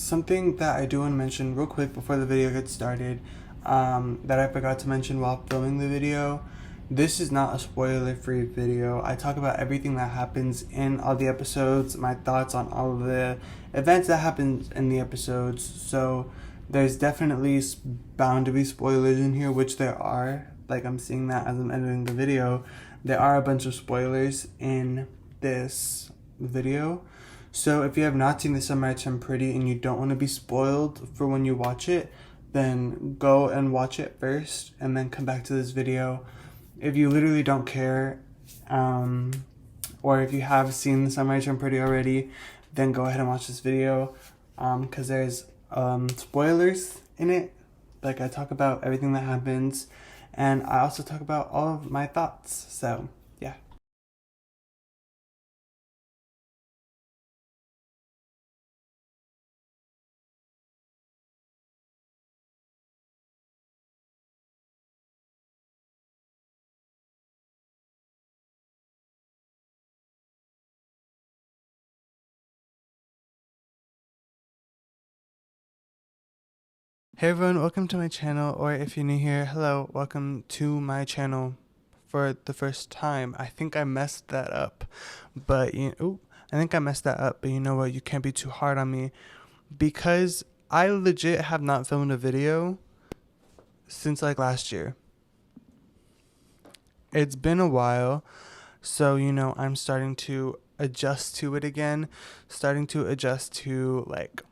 Something that I do want to mention real quick before the video gets started, that I forgot to mention while filming the video. This is not a spoiler-free video. I talk about everything that happens in all the episodes, my thoughts on all of the events that happen in the episodes. So there's definitely bound to be spoilers in here, which there are. Like, I'm seeing that as I'm editing the video. There are a bunch of spoilers in this video. So if you have not seen The Summer I Turned Pretty and you don't want to be spoiled for when you watch it, then go and watch it first and then come back to this video. If you literally don't care, or if you have seen The Summer I Turned Pretty already, then go ahead and watch this video, because there's spoilers in it. Like, I talk about everything that happens, and I also talk about all of my thoughts. So yeah. Hey everyone, welcome to my channel, or if you're new here, hello, welcome to my channel for the first time. I think I messed that up, but you know what, you can't be too hard on me, because I legit have not filmed a video since like last year. It's been a while, so I'm starting to adjust to it again, starting to adjust to like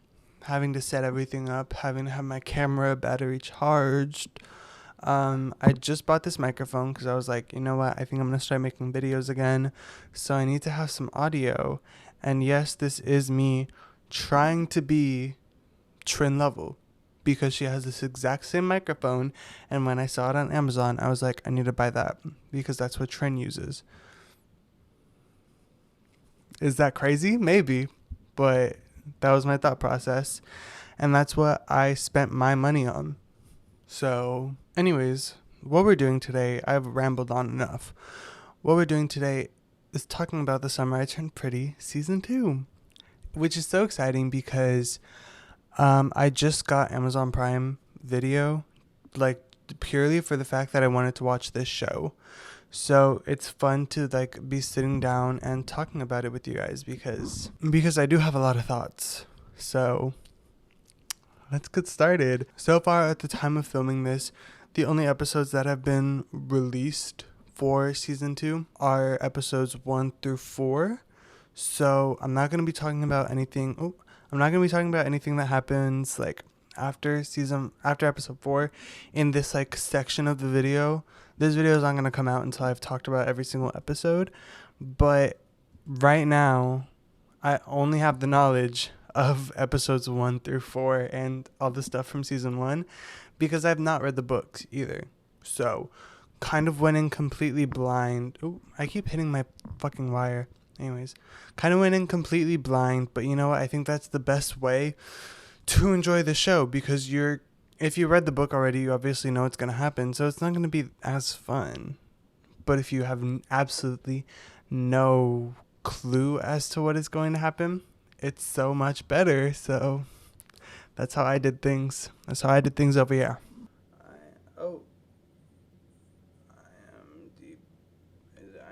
having to set everything up, having to have my camera battery charged. I just bought this microphone because I was like, you know what, I think I'm gonna start making videos again, so I need to have some audio. And yes, this is me trying to be Trin level, because she has this exact same microphone, and when I saw it on Amazon, I was like, I need to buy that because that's what Trin uses. Is that crazy? Maybe, but that was my thought process, and that's what I spent my money on. So anyways, what we're doing today, I've rambled on enough. What we're doing today is talking about The Summer I Turned Pretty season 2, which is so exciting because I just got Amazon Prime Video, like, purely for the fact that I wanted to watch this show. So it's fun to like be sitting down and talking about it with you guys, because I do have a lot of thoughts. So let's get started. So far at the time of filming this, the only episodes that have been released for season 2 are episodes 1 through 4. So I'm not going to be talking about anything that happens like after episode 4 in this like section of the video. This video is not going to come out until I've talked about every single episode, but right now I only have the knowledge of episodes 1 through 4 and all the stuff from season 1, because I've not read the books either. So kind of went in completely blind. Oh, I keep hitting my fucking wire. Anyways, kind of went in completely blind, but you know what? I think that's the best way to enjoy the show, because if you read the book already, you obviously know what's going to happen, so it's not going to be as fun. But if you have absolutely no clue as to what is going to happen, it's so much better. So that's how I did things. That's how I did things over here.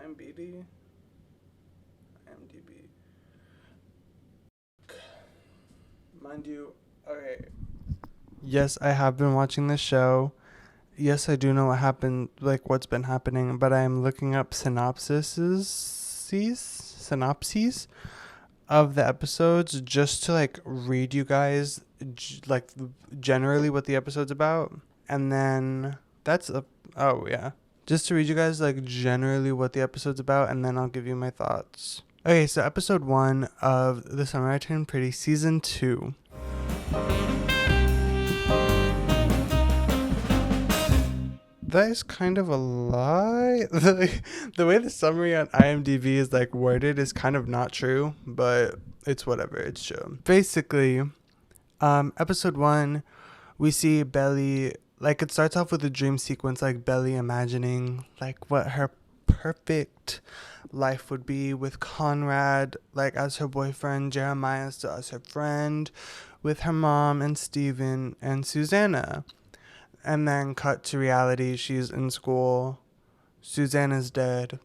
IMDb? IMDb. Mind you, okay. Yes, I have been watching the show. Yes, I do know what happened, like what's been happening, but I'm looking up synopses of the episodes just to like read you guys like generally what the episode's about, and then just to read you guys like generally what the episode's about, and then I'll give you my thoughts. Okay, so episode 1 of The Summer I Turned Pretty season 2. That is kind of a lie. The way the summary on IMDb is like worded is kind of not true, but it's whatever, it's true. Basically, episode 1, we see Belly, like it starts off with a dream sequence, like Belly imagining like what her perfect life would be with Conrad, like as her boyfriend, Jeremiah still as her friend, with her mom and Steven and Susanna. And then cut to reality. She's in school. Susanna's dead.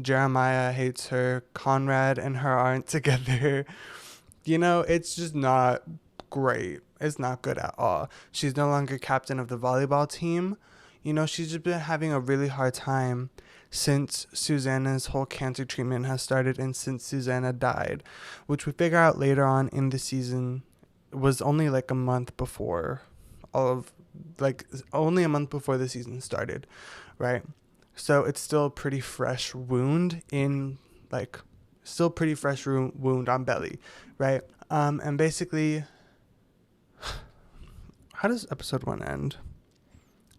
Jeremiah hates her. Conrad and her aren't together. It's just not great. It's not good at all. She's no longer captain of the volleyball team. She's just been having a really hard time since Susanna's whole cancer treatment has started and since Susanna died, which we figure out later on in the season was only like a month before only a month before the season started, right? So it's still a pretty fresh wound wound on Belly, right? And basically, how does episode 1 end?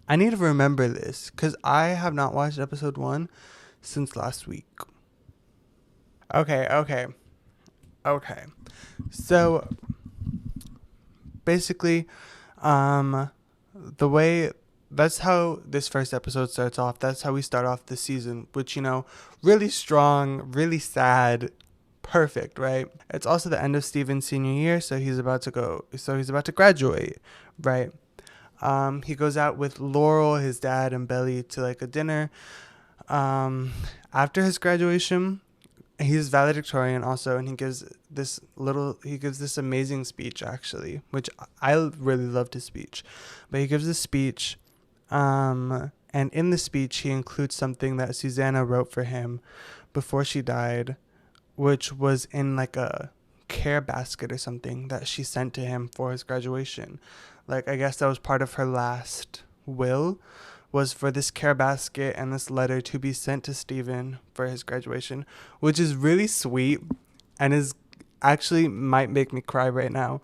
I need to remember this because I have not watched episode 1 since last week. Okay. So basically, that's how this first episode starts off. That's how we start off the season, which, really strong, really sad, perfect, right? It's also the end of Steven's senior year, so he's about to graduate, right? He goes out with Laurel, his dad, and Belly to like a dinner. After his graduation, he's valedictorian also, and he gives this amazing speech, actually, which I really loved his speech. But he gives this speech, and in the speech he includes something that Susanna wrote for him before she died, which was in like a care basket or something that she sent to him for his graduation. Like, I guess that was part of her last will, was for this care basket and this letter to be sent to Steven for his graduation, which is really sweet and is actually might make me cry right now.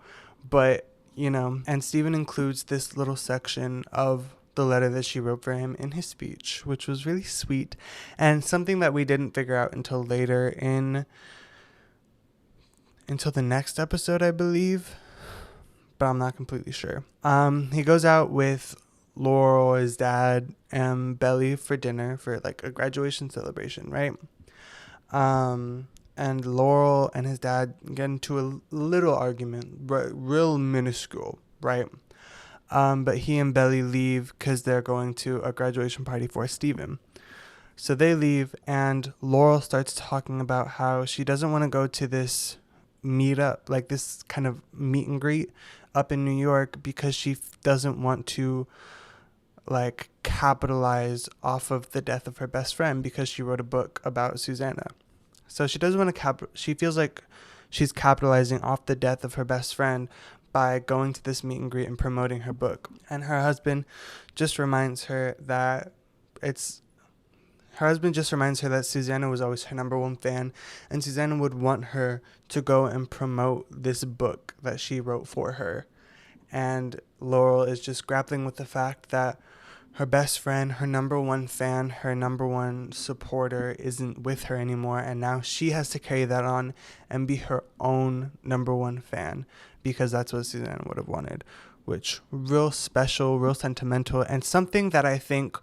But, and Steven includes this little section of the letter that she wrote for him in his speech, which was really sweet and something that we didn't figure out until later until the next episode, I believe, but I'm not completely sure. He goes out with Laurel, his dad, and Belly for dinner for like a graduation celebration, right? And Laurel and his dad get into a little argument, real minuscule, right? But he and Belly leave because they're going to a graduation party for Steven. So they leave, and Laurel starts talking about how she doesn't want to go to this meetup, like this kind of meet and greet up in New York, because she doesn't want to like capitalize off of the death of her best friend, because she wrote a book about Susanna. So she doesn't want to she feels like she's capitalizing off the death of her best friend by going to this meet and greet and promoting her book. And her husband just reminds her that Susanna was always her number one fan, and Susanna would want her to go and promote this book that she wrote for her. And Laurel is just grappling with the fact that her best friend, her number one fan, her number one supporter isn't with her anymore, and now she has to carry that on and be her own number one fan, because that's what Susanna would have wanted, which real special, real sentimental, and something that I think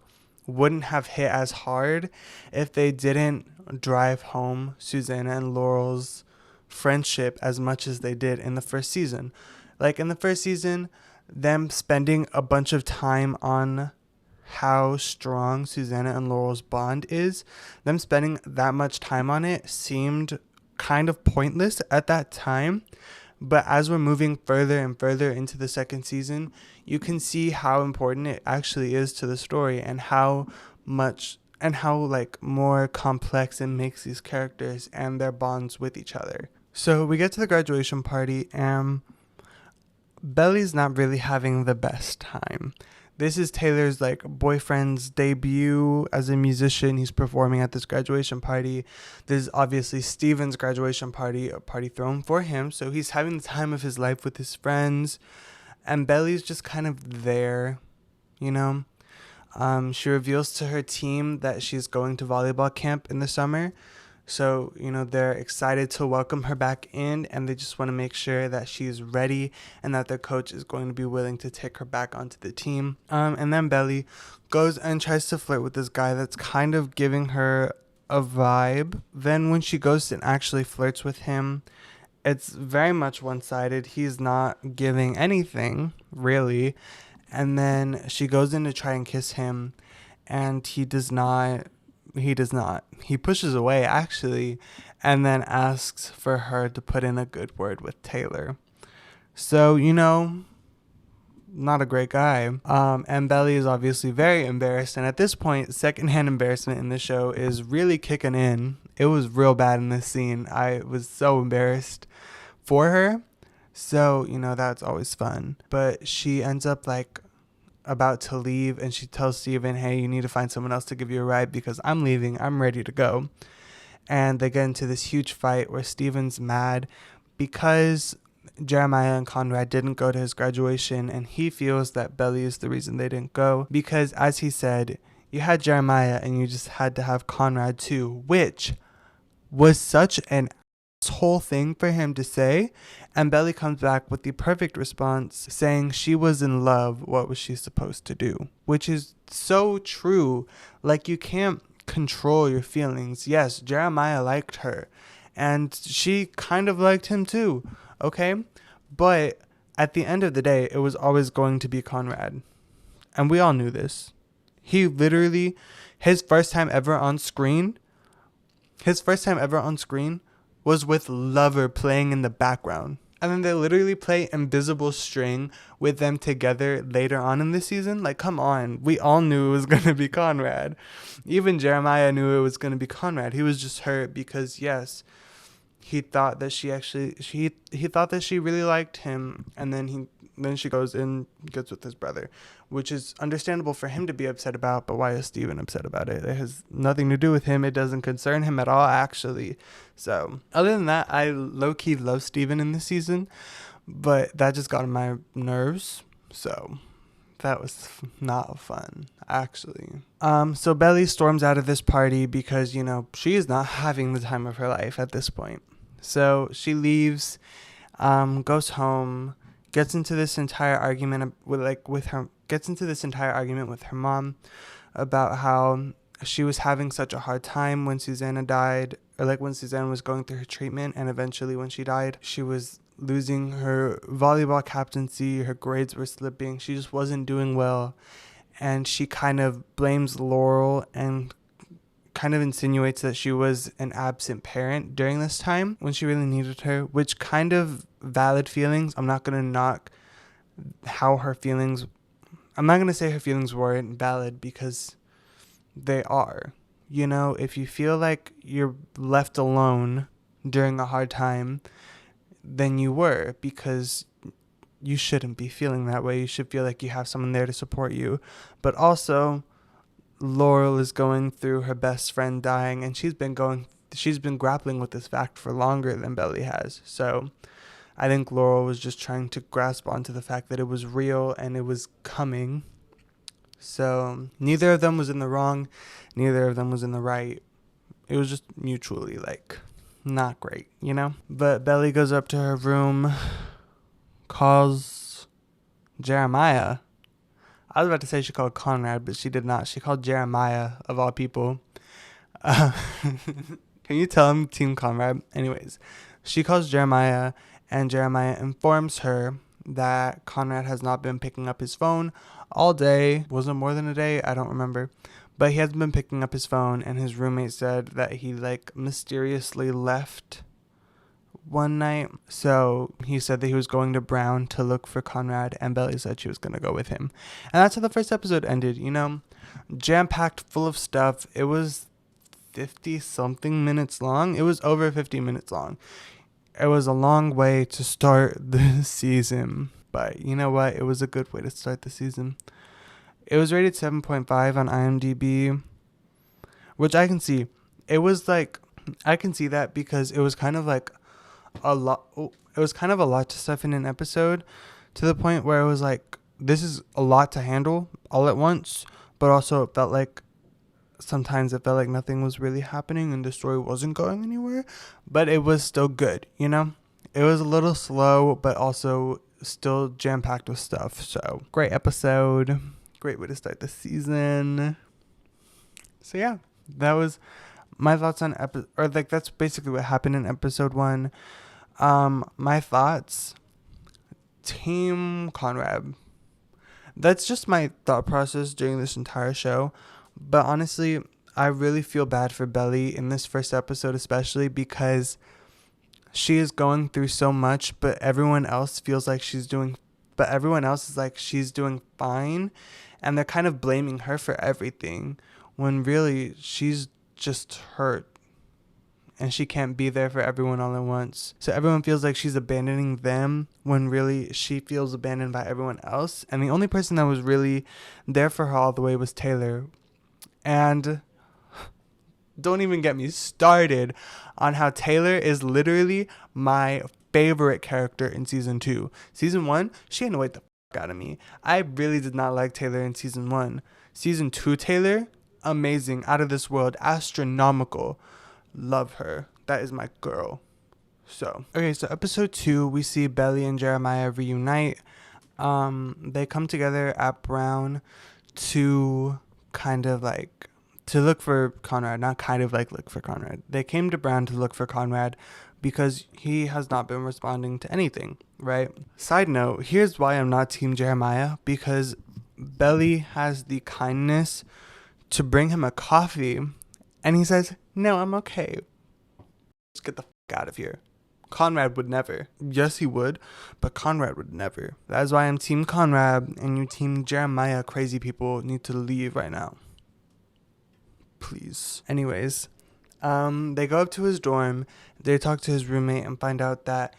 wouldn't have hit as hard if they didn't drive home Susanna and Laurel's friendship as much as they did in the first season. Like in the first season, them spending a bunch of time on how strong Susanna and Laurel's bond is, them spending that much time on it seemed kind of pointless at that time. But as we're moving further and further into the second season, you can see how important it actually is to the story, and how much and how like more complex it makes these characters and their bonds with each other. So we get to the graduation party, and Belly's not really having the best time. This is Taylor's like boyfriend's debut as a musician. He's performing at this graduation party. This is obviously Steven's graduation party, a party thrown for him. So he's having the time of his life with his friends, and Belly's just kind of there, you know. She reveals to her team that she's going to volleyball camp in the summer. So, you know, they're excited to welcome her back in, and they just want to make sure that she's ready and that their coach is going to be willing to take her back onto the team. And then Belly goes and tries to flirt with this guy that's kind of giving her a vibe. Then when she goes and actually flirts with him It's very much one-sided. He's not giving anything, really. And then she goes in to try and kiss him, and he does not. He does not. He pushes away, actually, and then asks for her to put in a good word with Taylor. So, not a great guy. And Belly is obviously very embarrassed. And at this point, secondhand embarrassment in the show is really kicking in. It was real bad in this scene. I was so embarrassed for her. So, that's always fun. But she ends up about to leave, and she tells Steven, hey, you need to find someone else to give you a ride because I'm leaving. I'm ready to go. And they get into this huge fight where Steven's mad because Jeremiah and Conrad didn't go to his graduation, and he feels that Belly is the reason they didn't go because, as he said, you had Jeremiah and you just had to have Conrad too, which was such an whole thing for him to say. And Belly comes back with the perfect response saying she was in love. What was she supposed to do? Which is so true. You can't control your feelings. Yes, Jeremiah liked her and she kind of liked him too. Okay. But at the end of the day, it was always going to be Conrad. And we all knew this. He literally, his first time ever on screen was with Lover playing in the background. And then they literally play Invisible String with them together later on in the season. Come on. We all knew it was going to be Conrad. Even Jeremiah knew it was going to be Conrad. He was just hurt because, yes, he thought that he thought that she really liked him. And then she goes and gets with his brother, which is understandable for him to be upset about. But why is Steven upset about it? It has nothing to do with him. It doesn't concern him at all, actually. So other than that, I low-key love Steven in this season, but that just got on my nerves. So that was not fun, actually. So Belly storms out of this party because, she is not having the time of her life at this point. So she leaves, goes home, gets into this entire argument with her mom about how she was having such a hard time when Susanna died, or when Susanna was going through her treatment, and eventually when she died, she was losing her volleyball captaincy, her grades were slipping, she just wasn't doing well, and she kind of blames Laurel and kind of insinuates that she was an absent parent during this time when she really needed her, which kind of valid feelings. I'm not going to knock how her feelings, I'm not going to say her feelings weren't valid because they are. If you feel like you're left alone during a hard time, then you were, because you shouldn't be feeling that way. You should feel like you have someone there to support you. But also, Laurel is going through her best friend dying, and she's been grappling with this fact for longer than Belly has. So I think Laurel was just trying to grasp onto the fact that it was real and it was coming. So neither of them was in the wrong, neither of them was in the right. It was just mutually not great, But Belly goes up to her room, calls Jeremiah. I was about to say she called Conrad, but she did not. She called Jeremiah, of all people. Can you tell him Team Conrad? Anyways, she calls Jeremiah, and Jeremiah informs her that Conrad has not been picking up his phone all day. Was it more than a day? I don't remember. But he hasn't been picking up his phone, and his roommate said that he mysteriously left one night. So he said that he was going to Brown to look for Conrad, and Belly said she was going to go with him. And that's how the first episode ended, jam-packed, full of stuff. It was 50-something minutes long. It was over 50 minutes long. It was a long way to start the season, but you know what? It was a good way to start the season. It was rated 7.5 on IMDb, which I can see. It was I can see that because it was kind of a lot. It was kind of a lot to stuff in an episode, to the point where it was this is a lot to handle all at once, but also it felt sometimes it felt like nothing was really happening and the story wasn't going anywhere, but it was still good, It was a little slow, but also still jam-packed with stuff. So great episode, great way to start the season. So yeah, that was my thoughts on that's basically what happened in episode 1. My thoughts. Team Conrad. That's just my thought process during this entire show. But honestly, I really feel bad for Belly in this first episode, especially because she is going through so much, but everyone else feels like everyone else is like she's doing fine, and they're kind of blaming her for everything when really she's just hurt and she can't be there for everyone all at once. So everyone feels like she's abandoning them when really she feels abandoned by everyone else. And the only person that was really there for her all the way was Taylor. And don't even get me started on how Taylor is literally my favorite character in season 2. Season 1, she annoyed the fuck out of me. I really did not like Taylor in season 1. Season 2 Taylor, amazing, out of this world, astronomical. Love her. That is my girl. So episode 2, we see Belly and Jeremiah reunite. They come together at Brown to kind of like to look for Conrad, not kind of like look for Conrad. They came to Brown to look for Conrad because he has not been responding to anything, right? Side note, here's why I'm not Team Jeremiah, because Belly has the kindness to bring him a coffee and he says, "No, I'm okay. Let's get the fuck out of here." Conrad would never. Yes, he would, but Conrad would never. That's why I'm Team Conrad, and you Team Jeremiah crazy people need to leave right now. Please. Anyways, they go up to his dorm. They talk to his roommate and find out that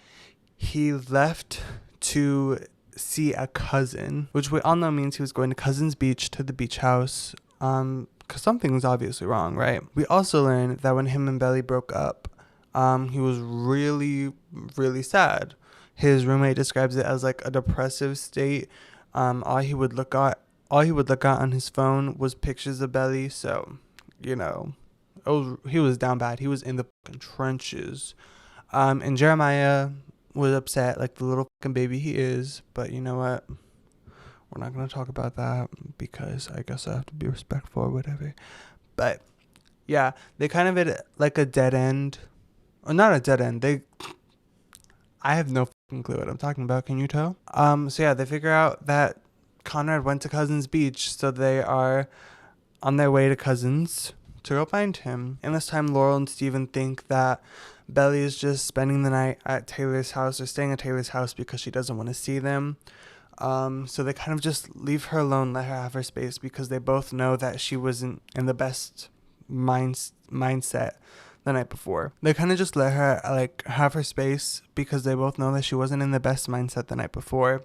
he left to see a cousin, which we all know means he was going to Cousin's Beach, to the beach house. Because something's obviously wrong, right? We also learned that when him and Belly broke up, he was really, really sad. His roommate describes it as like a depressive state. All he would look at on his phone was pictures of Belly. So, you know, he was down bad. He was in the fucking trenches. And Jeremiah was upset like the little fucking baby he is. But you know what? We're not going to talk about that because I guess I have to be respectful or whatever. But yeah, they kind of hit like a dead end. Or not a dead end. I have no fucking clue what I'm talking about. Can you tell? So yeah, they figure out that Conrad went to Cousin's Beach. So they are on their way to Cousin's to go find him. And this time Laurel and Steven think that Belly is just spending the night at Taylor's house or staying at Taylor's house because she doesn't want to see them. So they kind of just leave her alone, let her have her space, because they both know that she wasn't in the best mindset the night before. They kind of just let her like have her space because they both know that she wasn't in the best mindset the night before.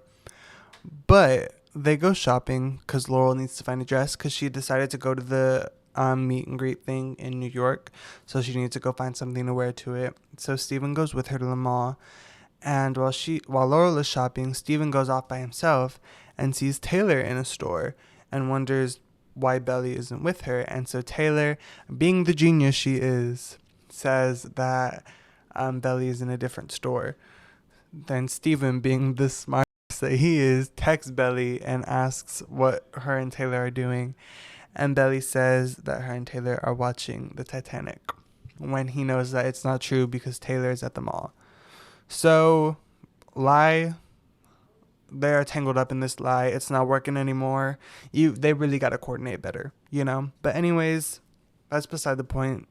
But they go shopping because Laurel needs to find a dress because she decided to go to the meet and greet thing in New York, so she needs to go find something to wear to it. So Steven goes with her to the mall. And while Laurel is shopping, Steven goes off by himself and sees Taylor in a store and wonders why Belly isn't with her. And so Taylor, being the genius she is, says that Belly is in a different store. Then Steven, being the smart that he is, texts Belly and asks what her and Taylor are doing. And Belly says that her and Taylor are watching the Titanic, when he knows that it's not true because Taylor is at the mall. So, lie. They are tangled up in this lie. It's not working anymore. They really got to coordinate better, you know? But anyways, that's beside the point.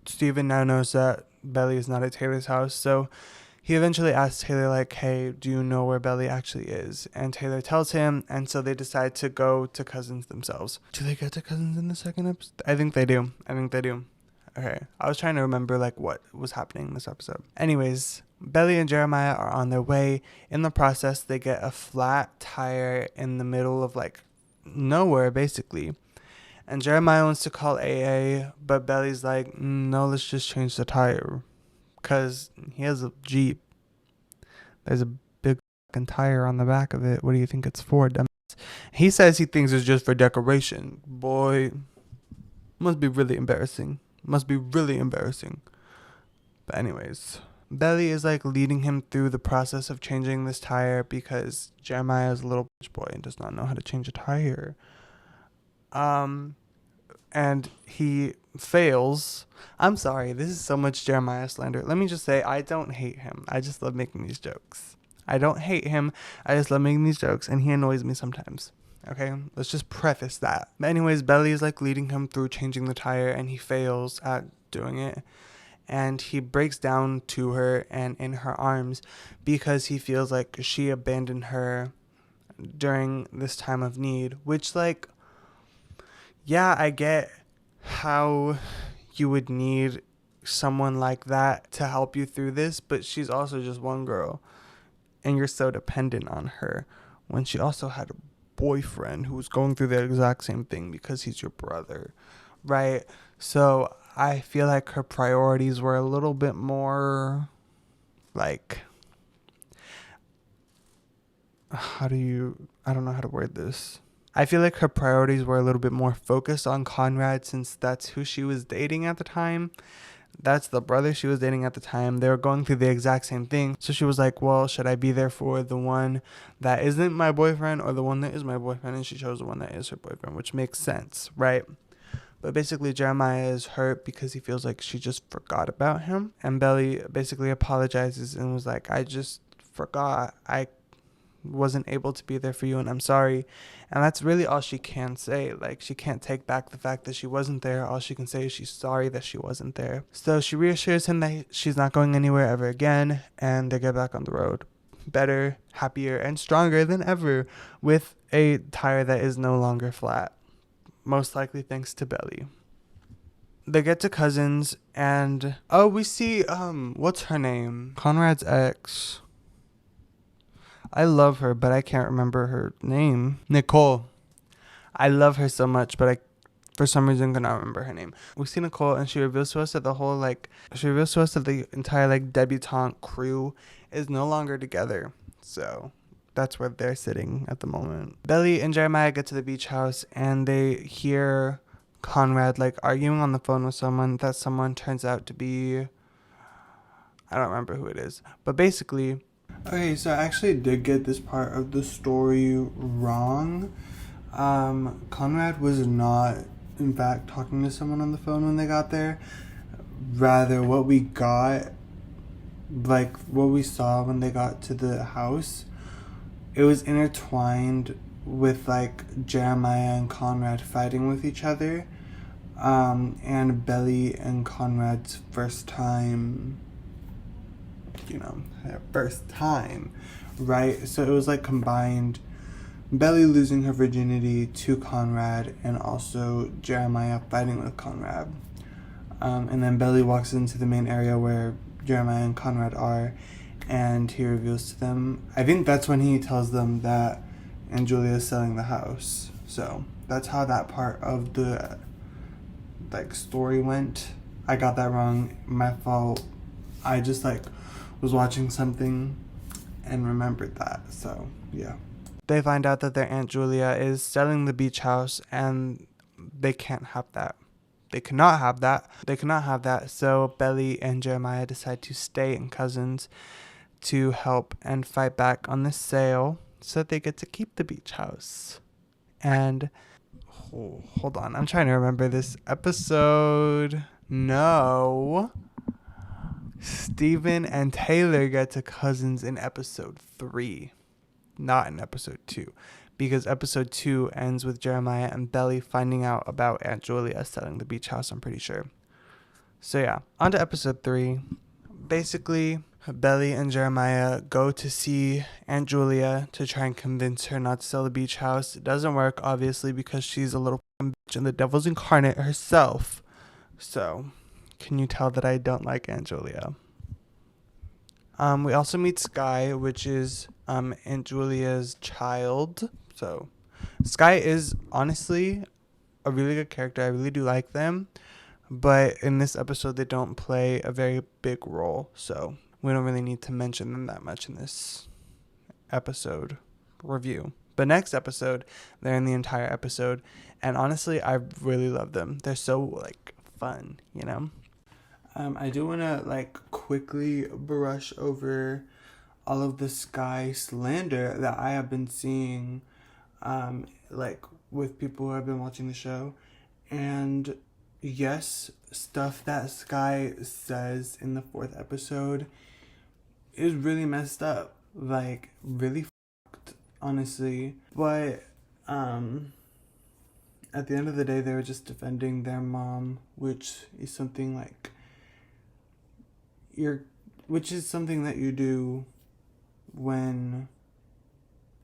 Steven now knows that Belly is not at Taylor's house. So, he eventually asks Taylor, like, hey, do you know where Belly actually is? And Taylor tells him. And so they decide to go to Cousins themselves. Do they get to Cousins in the second episode? I think they do. Okay. I was trying to remember, like, what was happening in this episode. Anyways, Belly and Jeremiah are on their way. In the process, they get a flat tire in the middle of, like, nowhere, basically. And Jeremiah wants to call AA, but Belly's like, no, let's just change the tire. Because he has a Jeep. There's a big fucking tire on the back of it. What do you think it's for, dumbass? He says he thinks it's just for decoration. Boy, must be really embarrassing. But anyways, Belly is like leading him through the process of changing this tire because Jeremiah is a little bitch boy and does not know how to change a tire. and he fails. I'm sorry, this is so much Jeremiah slander. Let me just say, I don't hate him. I just love making these jokes. I don't hate him. I just love making these jokes, and he annoys me sometimes. Okay, let's just preface that. But anyways, Belly is like leading him through changing the tire, and he fails at doing it. And he breaks down to her and in her arms because he feels like she abandoned her during this time of need, which, like, yeah, I get how you would need someone like that to help you through this, but she's also just one girl, and you're so dependent on her when she also had a boyfriend who was going through the exact same thing because he's your brother, right? So I feel like her priorities were a little bit more like, I don't know how to word this. I feel like her priorities were a little bit more focused on Conrad since that's who she was dating at the time. That's the brother she was dating at the time. They were going through the exact same thing. So she was like, well, should I be there for the one that isn't my boyfriend or the one that is my boyfriend? And she chose the one that is her boyfriend, which makes sense, right? But basically, Jeremiah is hurt because he feels like she just forgot about him. And Belly basically apologizes and was like, I just forgot. I wasn't able to be there for you and I'm sorry. And that's really all she can say. Like, she can't take back the fact that she wasn't there. All she can say is she's sorry that she wasn't there. So she reassures him that she's not going anywhere ever again, and they get back on the road, better, happier, and stronger than ever, with a tire that is no longer flat, most likely thanks to Belly. They get to Cousins, and we see what's her name, Conrad's ex. I love her, but I can't remember her name. Nicole. I love her so much, but I, for some reason, cannot remember her name. We see Nicole, and she reveals to us that the entire, like, debutante crew is no longer together. So that's where they're sitting at the moment. Belly and Jeremiah get to the beach house, and they hear Conrad, like, arguing on the phone with someone. That someone turns out to be, I don't remember who it is. But basically, okay, so I actually did get this part of the story wrong. Conrad was not, in fact, talking to someone on the phone when they got there. Rather, what we got, like, what we saw when they got to the house, it was intertwined with, like, Jeremiah and Conrad fighting with each other. And Belly and Conrad's first time, their first time, right? So it was like combined Belly losing her virginity to Conrad and also Jeremiah fighting with Conrad. And then Belly walks into the main area where Jeremiah and Conrad are, and he reveals to them, I think that's when he tells them that Aunt Julia is selling the house. So that's how that part of the, like, story went. I got that wrong. My fault. I just, like, was watching something and remembered that. So yeah, they find out that their Aunt Julia is selling the beach house, and they can't have that. They cannot have that. So Belly and Jeremiah decide to stay in Cousins to help and fight back on the sale so that they get to keep the beach house. And hold on, I'm trying to remember this episode. No, Steven and Taylor get to Cousins in episode 3, not in episode 2, because episode 2 ends with Jeremiah and Belly finding out about Aunt Julia selling the beach house, I'm pretty sure. So yeah, on to episode 3. Basically, Belly and Jeremiah go to see Aunt Julia to try and convince her not to sell the beach house. It doesn't work, obviously, because she's a little bitch and the devil's incarnate herself. So, can you tell that I don't like Aunt Julia? We also meet Sky, which is Aunt Julia's child. So, Sky is honestly a really good character. I really do like them. But in this episode, they don't play a very big role. So, we don't really need to mention them that much in this episode review. But next episode, they're in the entire episode. And honestly, I really love them. They're so, like, fun, you know? I do want to, like, quickly brush over all of the Sky slander that I have been seeing, like, with people who have been watching the show. And yes, stuff that Sky says in the 4th episode is really messed up. Like, really fucked, honestly. But, at the end of the day, they were just defending their mom, which is something like which is something that you do when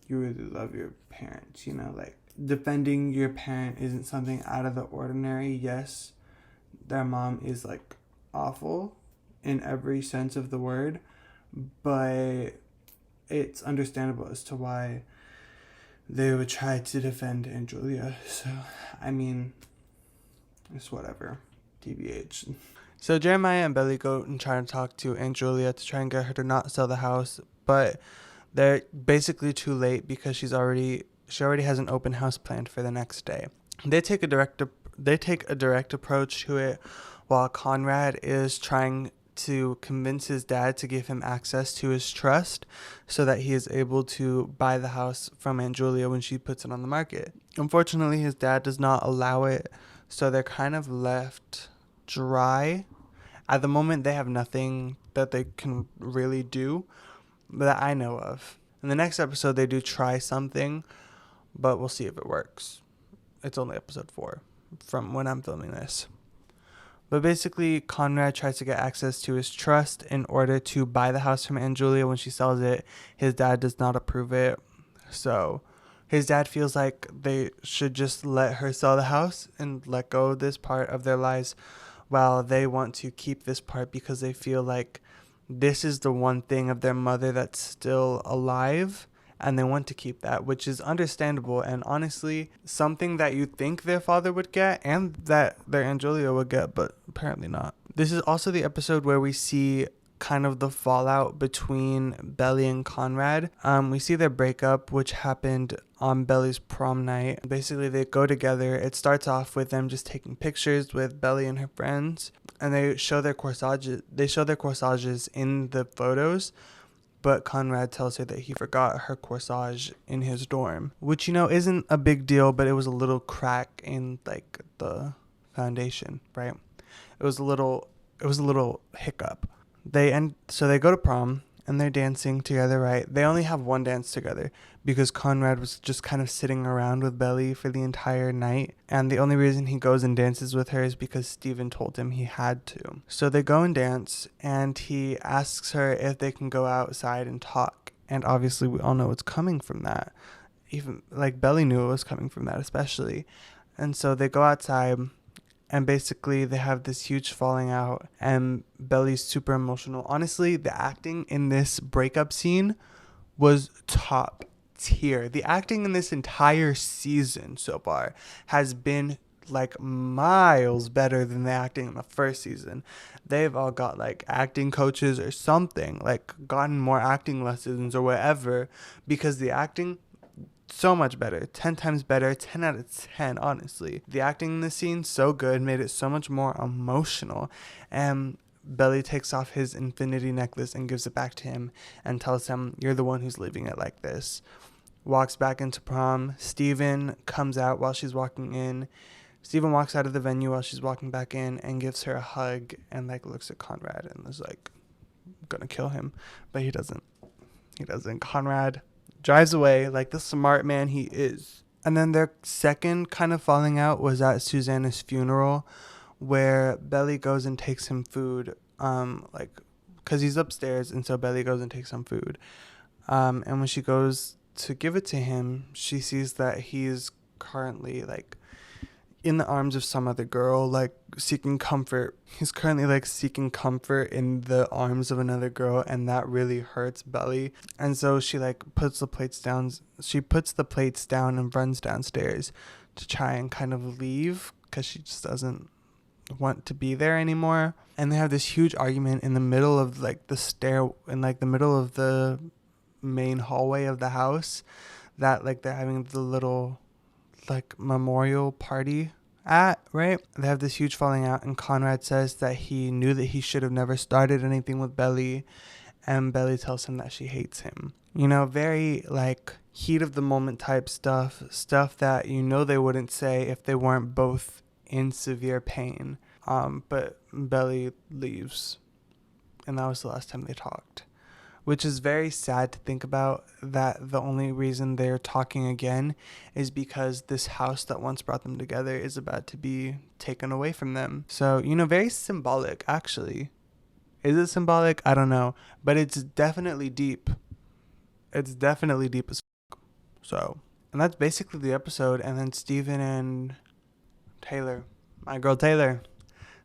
you really love your parents, you know, like defending your parent isn't something out of the ordinary. Yes, their mom is like awful in every sense of the word, but it's understandable as to why they would try to defend Aunt Julia. So, I mean, it's whatever. TBH. So Jeremiah and Belly go and try to talk to Aunt Julia to try and get her to not sell the house, but they're basically too late because she already has an open house planned for the next day. They take a direct approach to it, while Conrad is trying to convince his dad to give him access to his trust so that he is able to buy the house from Aunt Julia when she puts it on the market. Unfortunately, his dad does not allow it, so they're kind of left dry. At the moment, they have nothing that they can really do that I know of. In the next episode, they do try something, but we'll see if it works. It's only episode 4 from when I'm filming this. But basically, Conrad tries to get access to his trust in order to buy the house from Aunt Julia when she sells it. His dad does not approve it. So his dad feels like they should just let her sell the house and let go of this part of their lives, while they want to keep this part because they feel like this is the one thing of their mother that's still alive, and they want to keep that, which is understandable and honestly something that you think their father would get and that their Aunt Julia would get, but apparently not. This is also the episode where we see kind of the fallout between Belly and Conrad. We see their breakup, which happened on Belly's prom night. Basically, they go together. It starts off with them just taking pictures with Belly and her friends, and they show their corsages. They show their corsages in the photos, but Conrad tells her that he forgot her corsage in his dorm, which, you know, isn't a big deal, but it was a little crack in like the foundation, right? It was a little hiccup. So they go to prom and they're dancing together, right? They only have one dance together because Conrad was just kind of sitting around with Belly for the entire night. And the only reason he goes and dances with her is because Steven told him he had to. So they go and dance, and he asks her if they can go outside and talk. And obviously we all know what's coming from that. Even like Belly knew it was coming from that especially. And so they go outside, and basically they have this huge falling out, and Belly's super emotional. Honestly, the acting in this breakup scene was top tier. The acting in this entire season so far has been like miles better than the acting in the first season. They've all got like acting coaches or something, like gotten more acting lessons or whatever, because the acting so much better, 10 times better, 10 out of 10, honestly. The acting in this scene so good, made it so much more emotional. And Belly takes off his infinity necklace and gives it back to him and tells him, "You're the one who's leaving it like this." Walks back into prom. Steven comes out while she's walking in. Steven walks out of the venue while she's walking back in and gives her a hug and like looks at Conrad and is like gonna kill him, but he doesn't. Conrad drives away like the smart man he is. And then their second kind of falling out was at Susanna's funeral, where Belly goes and takes him food, because he's upstairs, and so Belly goes and takes some food. And when she goes to give it to him, she sees that he's currently like in the arms of some other girl, like seeking comfort. He's currently like seeking comfort in the arms of another girl, and that really hurts Belly. And so she like puts the plates down. She puts the plates down and runs downstairs to try and kind of leave because she just doesn't want to be there anymore. And they have this huge argument in the middle of like the stair, in like the middle of the main hallway of the house, that like they're having the little like memorial party at, right? They have this huge falling out, and Conrad says that he knew that he should have never started anything with Belly, and Belly tells him that she hates him. You know, very like heat of the moment type stuff that you know they wouldn't say if they weren't both in severe pain. But Belly leaves, and that was the last time they talked. Which is very sad to think about, that the only reason they're talking again is because this house that once brought them together is about to be taken away from them. So, very symbolic, actually. Is it symbolic? I don't know. But it's definitely deep. It's definitely deep as fuck. So, and that's basically the episode. And then Steven and Taylor, my girl Taylor,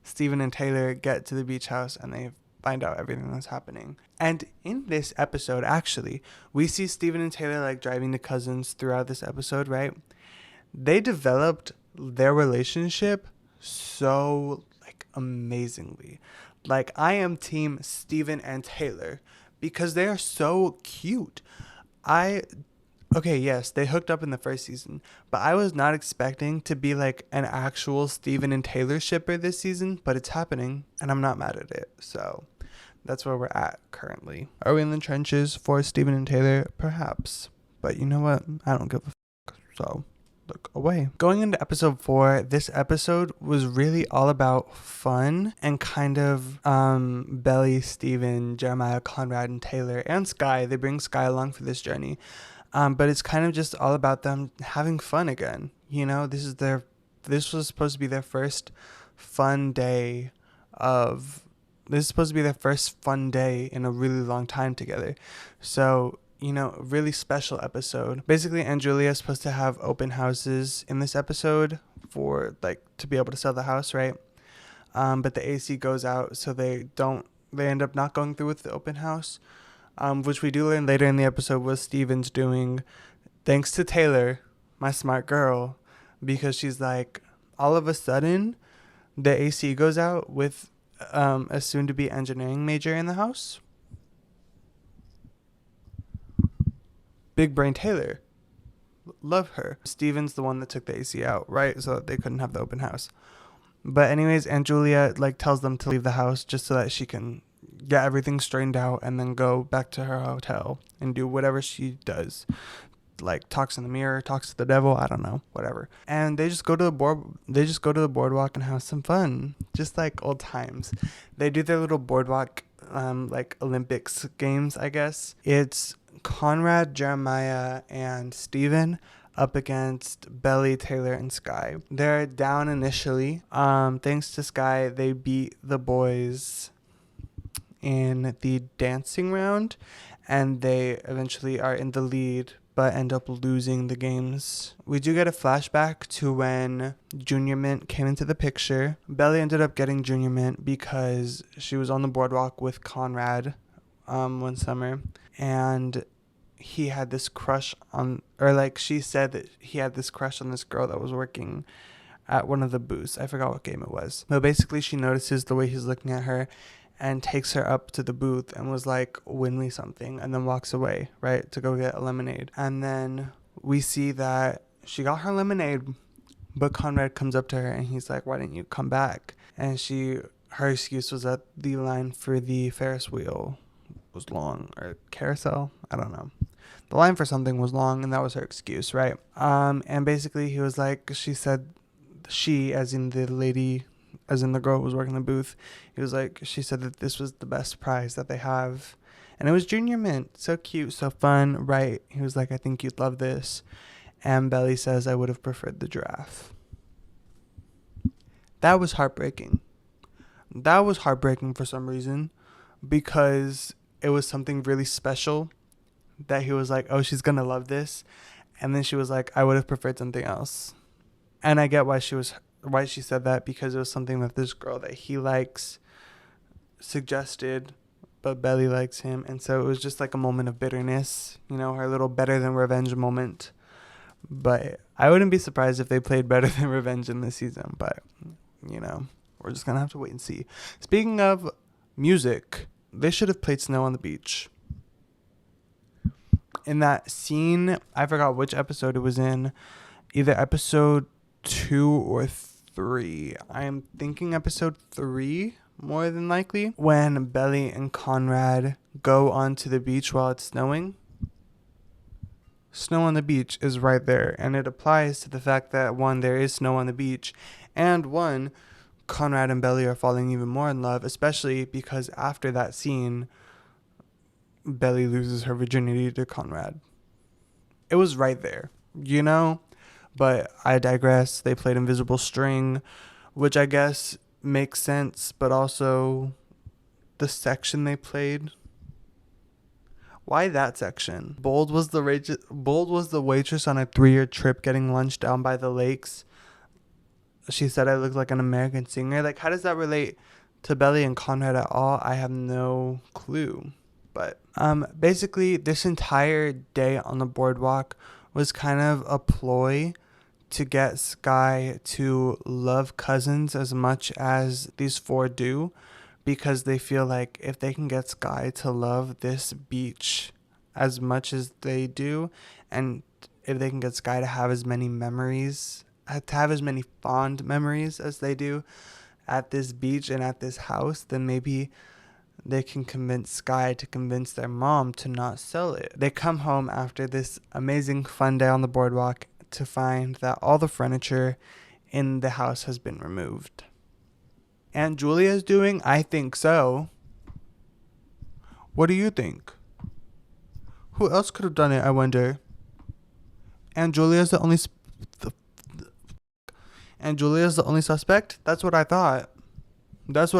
Steven and Taylor get to the beach house and they find out everything that's happening. And in this episode, actually, we see Steven and Taylor like driving to Cousins throughout this episode, right? They developed their relationship so like amazingly. Like, I am team Steven and Taylor because they are so cute. Okay, yes, they hooked up in the first season, but I was not expecting to be like an actual Steven and Taylor shipper this season, but it's happening and I'm not mad at it. So that's where we're at currently. Are we in the trenches for Steven and Taylor? Perhaps. But you know what? I don't give a fuck. So look away. Going into episode 4, this episode was really all about fun and kind of Belly, Steven, Jeremiah, Conrad, and Taylor, and Sky. They bring Sky along for this journey. But it's kind of just all about them having fun again. This was supposed to be their first fun day this is supposed to be their first fun day in a really long time together. So, really special episode. Basically, Aunt Julia is supposed to have open houses in this episode for to be able to sell the house, right? But the AC goes out, so they end up not going through with the open house. Which we do learn later in the episode was Steven's doing, thanks to Taylor, my smart girl, because she's like, all of a sudden, the AC goes out with a soon-to-be engineering major in the house. Big brain Taylor. Love her. Steven's the one that took the AC out, right? So that they couldn't have the open house. But anyways, Aunt Julia tells them to leave the house just so that she can get everything straightened out and then go back to her hotel and do whatever she does. Talks in the mirror, talks to the devil, I don't know, whatever. And they just go to the boardwalk and have some fun, just like old times. They do their little boardwalk Olympics games, I guess. It's Conrad, Jeremiah, and Steven up against Belly, Taylor, and Sky. They're down initially. Thanks to Sky, they beat the boys in the dancing round, and they eventually are in the lead, but end up losing the games. We do get a flashback to when Junior Mint came into the picture. Belly ended up getting Junior Mint because she was on the boardwalk with Conrad one summer, and he had this crush on, she said that he had this crush on this girl that was working at one of the booths. I forgot what game it was. But basically she notices the way he's looking at her and takes her up to the booth and was like, win me something, and then walks away, right, to go get a lemonade. And then we see that she got her lemonade, but Conrad comes up to her and he's like, why didn't you come back? And her excuse was that the line for the Ferris wheel was long, or carousel, I don't know. The line for something was long, and that was her excuse, right? And basically he was like, she said, she, as in the lady, as in the girl who was working the booth, he was like, she said that this was the best prize that they have. And it was Junior Mint. So cute, so fun, right? He was like, I think you'd love this. And Belly says, I would have preferred the giraffe. That was heartbreaking. That was heartbreaking for some reason, because it was something really special that he was like, oh, she's going to love this. And then she was like, I would have preferred something else. And I get why she said that, because it was something that this girl that he likes suggested, but Belly likes him. And so it was just like a moment of bitterness, her little better than revenge moment. But I wouldn't be surprised if they played better than revenge in this season. But, we're just going to have to wait and see. Speaking of music, they should have played Snow on the Beach. In that scene, I forgot which episode it was in, either episode 2 or 3. I'm thinking episode 3, more than likely, when Belly and Conrad go onto the beach while it's snowing. snow on the beach is right there. And it applies to the fact that, one, there is snow on the beach, and one, Conrad and Belly are falling even more in love, especially because after that scene, Belly loses her virginity to Conrad. It was right there, you know? But I digress. They played Invisible String, which I guess makes sense, but also the section they played. Why that section? Bold was the waitress on a 3-year trip getting lunch down by the lakes. She said I looked like an American singer. Like, how does that relate to Belly and Conrad at all? I have no clue. But basically, this entire day on the boardwalk was kind of a ploy to get Sky to love Cousins as much as these four do, because they feel like if they can get Sky to love this beach as much as they do, and if they can get Sky to have as many memories, to have as many fond memories as they do at this beach and at this house, then maybe they can convince Sky to convince their mom to not sell it. They come home after this amazing fun day on the boardwalk to find that all the furniture in the house has been removed. Aunt Julia's doing? I think so. What do you think? Who else could have done it, I wonder? Aunt Julia's the only Aunt Julia's the only suspect? That's what I thought. But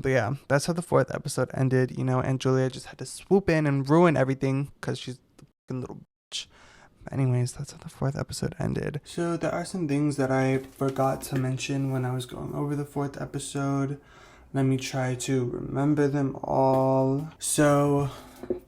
yeah, that's how the 4th episode ended. You know, Aunt Julia just had to swoop in and ruin everything because she's the fucking little bitch. But anyways, that's how the 4th episode ended. So there are some things that I forgot to mention when I was going over the 4th episode. Let me try to remember them all. So,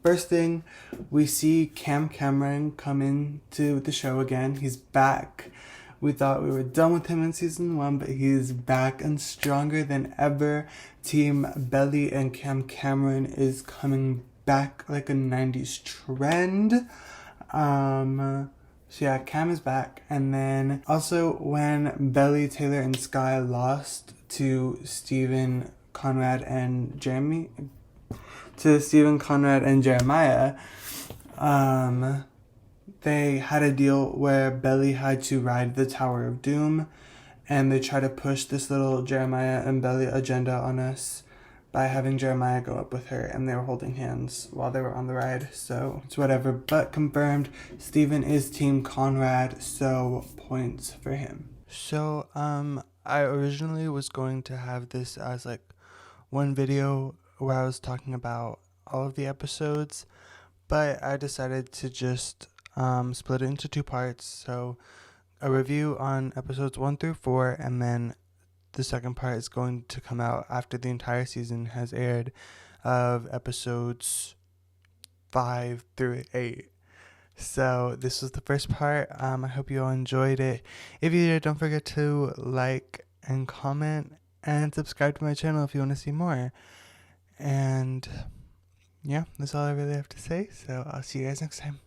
first thing, we see Cam Cameron come into the show again. He's back. We thought we were done with him in season 1, but he's back and stronger than ever. Team Belly and Cam Cameron is coming back like a 90s trend. So yeah, Cam is back. And then also when Belly, Taylor, and Sky lost to Steven, Conrad, and Jeremiah, they had a deal where Belly had to ride the Tower of Doom, and they try to push this little Jeremiah and Belly agenda on us by having Jeremiah go up with her, and they were holding hands while they were on the ride, so it's whatever. But confirmed, Steven is Team Conrad, so points for him. So, I originally was going to have this as like one video where I was talking about all of the episodes, but I decided to just split it into 2 parts. So a review on episodes 1 through 4, and then the second part is going to come out after the entire season has aired, of episodes 5 through 8. So this was the first part. I hope you all enjoyed it. If you did, don't forget to like and comment and subscribe to my channel if you want to see more. And yeah, that's all I really have to say. So I'll see you guys next time.